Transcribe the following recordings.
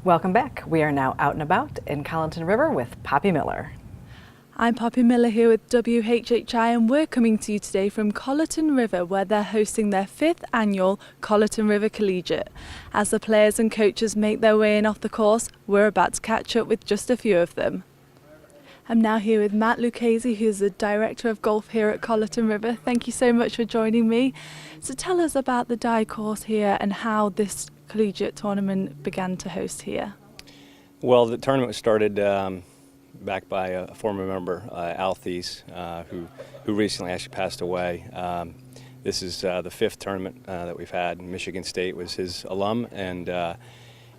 Welcome back. We are now out and about in Colleton River with Poppy Miller. I'm Poppy Miller here with WHHI, and we're coming to you today from Colleton River, where they're hosting their 5th annual Colleton River Collegiate. As the players and coaches make their way in off the course, we're about to catch up with just a few of them. I'm now here with Matt Lucchese, who's the Director of Golf here at Colleton River. Thank you so much for joining me. So tell us about the die course here and how this collegiate tournament began to host here. Well, the tournament was started back by a former member, Al Thies, who recently actually passed away. This is the 5th tournament that we've had. Michigan State was his alum, and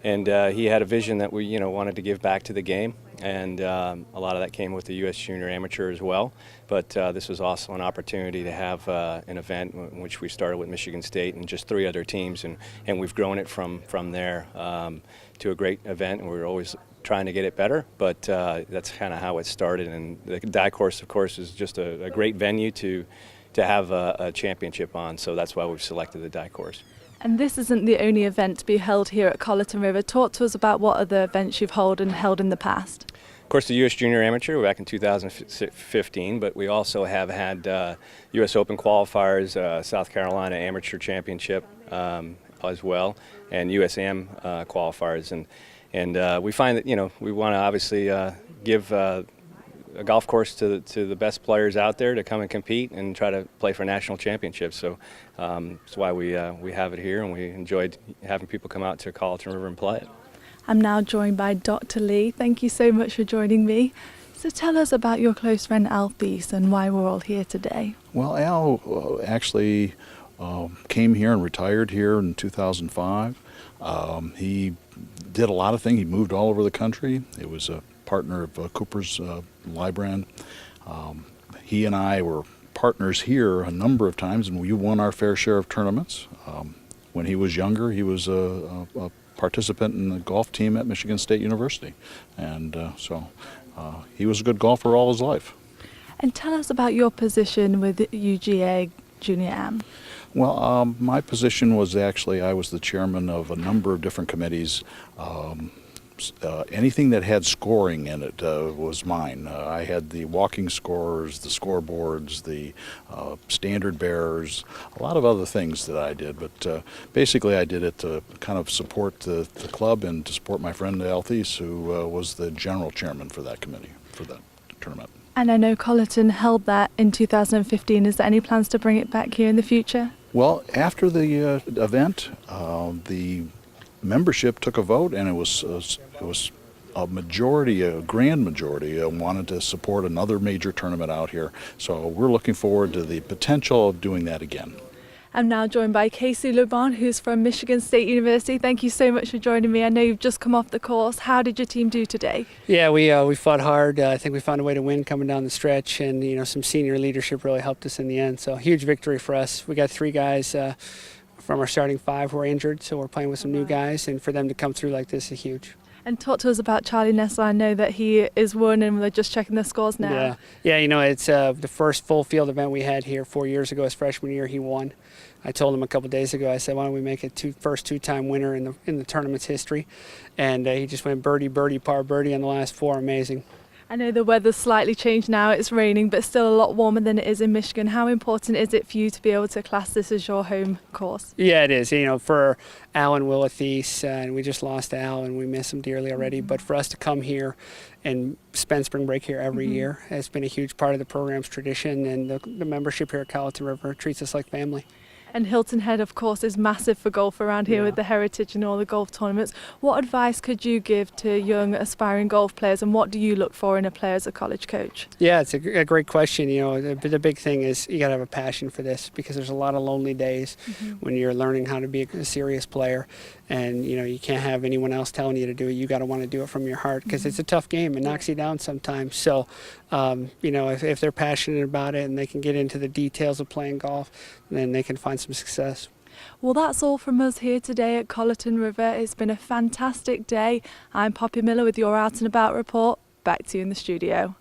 he had a vision that we wanted to give back to the game, and a lot of that came with the U.S. Junior Amateur as well. But this was also an opportunity to have an event in which we started with Michigan State and just 3 other teams, and we've grown it from there to a great event, and we're always trying to get it better, but that's kind of how it started. And the die course, of course, is just a great venue to have a championship on, so that's why we've selected the die course. And this isn't the only event to be held here at Colleton River. Talk to us about what other events you've held in the past. Of course, the U.S. Junior Amateur back in 2015, but we also have had U.S. Open qualifiers, South Carolina Amateur Championship as well, and U.S. Am qualifiers. And we find that we want to obviously give a golf course to the best players out there to come and compete and try to play for national championships. So that's why we have it here, and we enjoyed having people come out to Colleton River and play it. I'm now joined by Dr. Lee. Thank you so much for joining me. So tell us about your close friend Al Thies and why we're all here today. Well, Al actually came here and retired here in 2005. He did a lot of things. He moved all over the country. He was a partner of Cooper's Librand. He and I were partners here a number of times, and we won our fair share of tournaments. When he was younger, he was a participant in the golf team at Michigan State University, and so he was a good golfer all his life. And tell us about your position with UGA Junior Am. Well, my position was actually I was the chairman of a number of different committees. Anything that had scoring in it was mine. I had the walking scores, the scoreboards, the standard bearers, a lot of other things that I did. But basically I did it to kind of support the club and to support my friend Al Thies, who was the general chairman for that committee, for that tournament. And I know Colleton held that in 2015. Is there any plans to bring it back here in the future? Well, after the event, the membership took a vote, and it was a majority, a grand majority, wanted to support another major tournament out here. So we're looking forward to the potential of doing that again. I'm now joined by Casey LeBon, who's from Michigan State University. Thank you so much for joining me. I know you've just come off the course. How did your team do today? Yeah, we fought hard. I think we found a way to win coming down the stretch, and some senior leadership really helped us in the end. So huge victory for us. We got 3 guys from our starting 5 who are injured, so we're playing with some new guys, and for them to come through like this is huge. And talk to us about Charlie Nessler. I know that he is won, and we're just checking the scores now. Yeah. It's the first full field event we had here 4 years ago. His freshman year, he won. I told him a couple days ago, I said, why don't we make it first 2-time winner in the tournament's history? And he just went birdie, birdie, par, birdie on the last 4. Amazing. I know the weather's slightly changed now, it's raining, but still a lot warmer than it is in Michigan. How important is it for you to be able to class this as your home course? Yeah, it is. For Al and Willa Thies, and we just lost Al and we miss him dearly already, but for us to come here and spend spring break here every year has been a huge part of the program's tradition, and the membership here at Colleton River treats us like family. And Hilton Head, of course, is massive for golf around here with the heritage and all the golf tournaments. What advice could you give to young aspiring golf players, and what do you look for in a player as a college coach? Yeah, it's a great question. The big thing is you got to have a passion for this, because there's a lot of lonely days when you're learning how to be a serious player, and you can't have anyone else telling you to do it. You got to want to do it from your heart, because it's a tough game. It knocks you down sometimes. So, if they're passionate about it and they can get into the details of playing golf, then they can find some success. Well, that's all from us here today at Colleton River. It's been a fantastic day. I'm Poppy Miller with your Out and About report. Back to you in the studio.